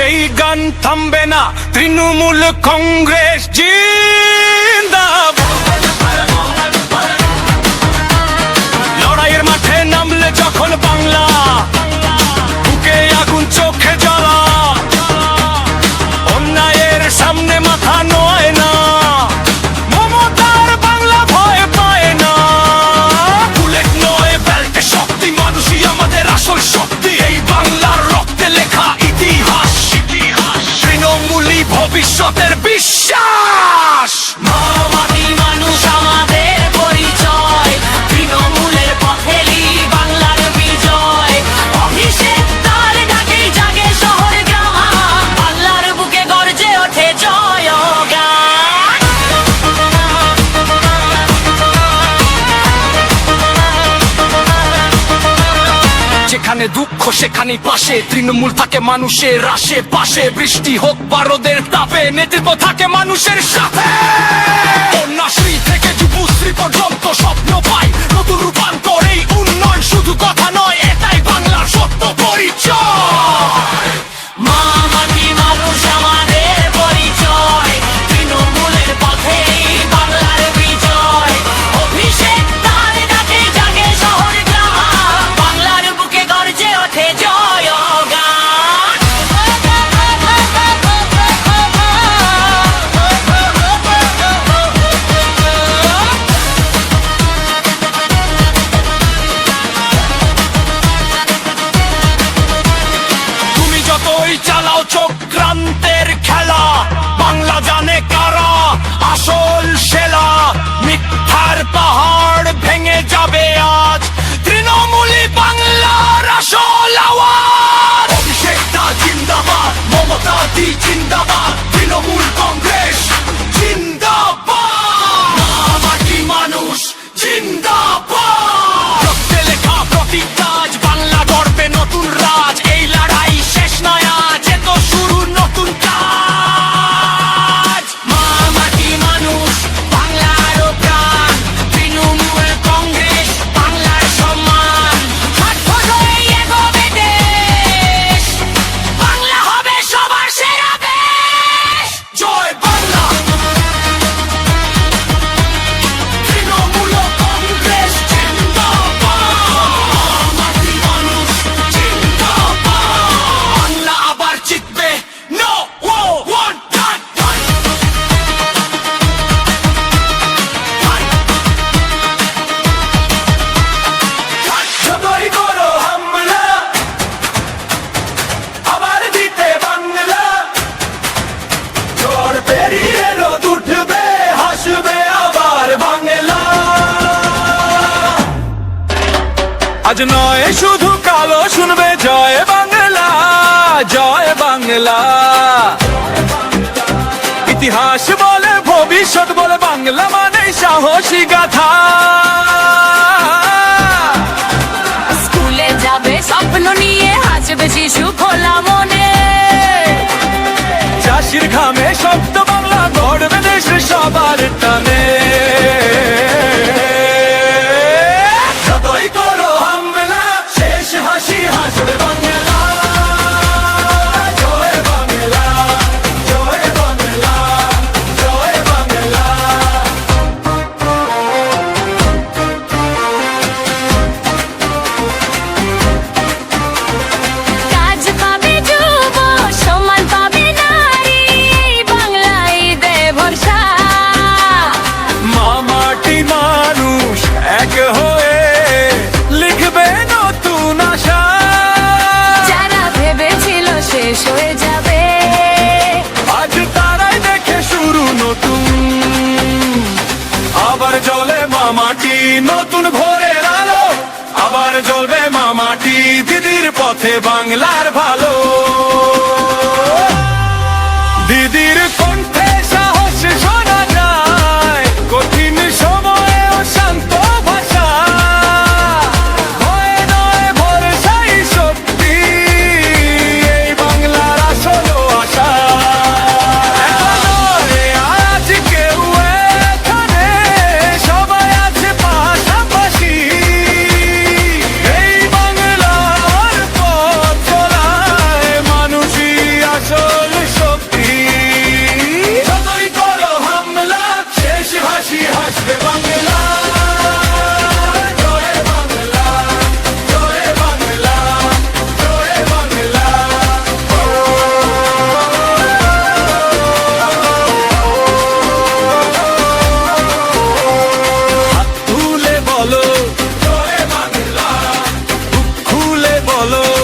এই গান থামবে না, তৃণমূল কংগ্রেস জিন্দাবাদ। লড়াইয়ের মাঠে নামলে যখন বাংলা, বুকে আগুন চোখে জ্বালা, অন্যায়ের সামনে মাথা নোয় না, মমতার বাংলা ভয় পায় না। বুলেট নয় বেল্টে শক্তি, মানুষই আমাদের আসল শক্তি, এই বাংলার রক্তে লেখা ইতিহাস। তৃণমূলই ভবিষ্যতের বিশ্বাস। মাটি মানুষ আমাদের পরিচয়, তৃণমূলের পথেই বাংলার বিজয়। অভিষেক তার ডাকেই জাগে শহর গ্রাম, বাংলার বুকে গর্জে ওঠে জয়গান। যেখানে দুঃখ সেখানেই পাশে, তৃণমূল থাকে মানুষের আশেপাশে। বৃষ্টি হোক বারোদের তাপে, নেতৃত্ব থাকে মানুষের সাথে। কন্যাশ্রী থেকে যুবশ্রী পর্যন্ত স্বপ্ন পাই নতুন রূপান্তর, এই উন্নয়ন শুধু কথা নয়, এটাই বাংলার সত্য পরিচয়। মাটি মানুষ আমাদের পরিচয়, তৃণমূলের পথেই বাংলার বিজয়। অভিষেক তার ডাকেই জাগে শহর গ্রাম, বাংলার বুকে গর্জে ওঠে জয়গান। তুমি যতই চালাও চক্রান্তের খেলা, বাংলা জানে কারা আসল সেলা। মিথ্যার পাহাড় ভেঙে যাবে আজ, তৃণমূলই বাংলার আসল আওয়াজ। অভিষেক দা জিন্দাবাদ, মমতা দি জিন্দাবাদ, তৃণমূল কংগ্রেস জিন্দাবাদ। মাটি মানুষ জিন্দাবাদ। রক্তে লেখা প্রতিজ্ঞা, আজ বাংলা গর্বে নতুন রাজ। এই লড়াই শেষ নয় আজ, এ তো শুরু নতুন কাজ। মাটি মানুষ বাংলার প্রাণ, তৃণমূল কংগ্রেস বাংলার সম্মান। ছটফট হয়ে এগোবে দেশ, বাংলা হবে সবার সেরা দেশ। জয় বাংলা, তৃণমূল কংগ্রেস জিন্দাবাদ। মাটি মানুষ জিন্দাবাদ। বাংলা আবার জিতবে, নো ওয়ান টাইম। যতই করো হামলা, আবার দিতে বাংলা। ঝড় পেরিয়ে রোদ উঠবে, হাসবে আবার বাংলা। আজ নয় শুধু কালো শুনবে জয় বাংলা, জয় বাংলা। ইতিহাস বলে, ভবিষ্যৎ বলে, বাংলা মানে সাহসী গাথা। স্কুলে যাবে স্বপ্ন নিয়ে, হাসবে শিশু খোলা মনে। চাষির ঘামে শব্দ বাংলা, গড়বে দেশ সবার টানে। যতই করো হামলা, শেষ হাসি হাসবে বাংলা। জয় বাংলা, জয় বাংলা, জয় বাংলা। কাজ পাবে যুব, সমান পাবে নারী, বাংলাই দে ভরসা। মাটি মানুষ এক হয়ে লিখবে নতুন আশা। যারা ভেবেছিল শেষ হয়ে যাবে, আজ তারাই দেখে শুরু নতুন। আবার জ্বলে মামাটি নতুন ভোরের আলো, আবার জ্বলবে মামাটি দিদির পথে বাংলার ভালো। দিদির কণ্ঠে সাহস শোনা যায়, কঠিন সময়েও শান্ত ভাষা। ভয় নয় ভরসাই শক্তি, এই বাংলার আসল আশা। একা নয় আজ কেউ এখানে, সবাই আছে পাশাপাশি। এই বাংলার পথ চলায় চলো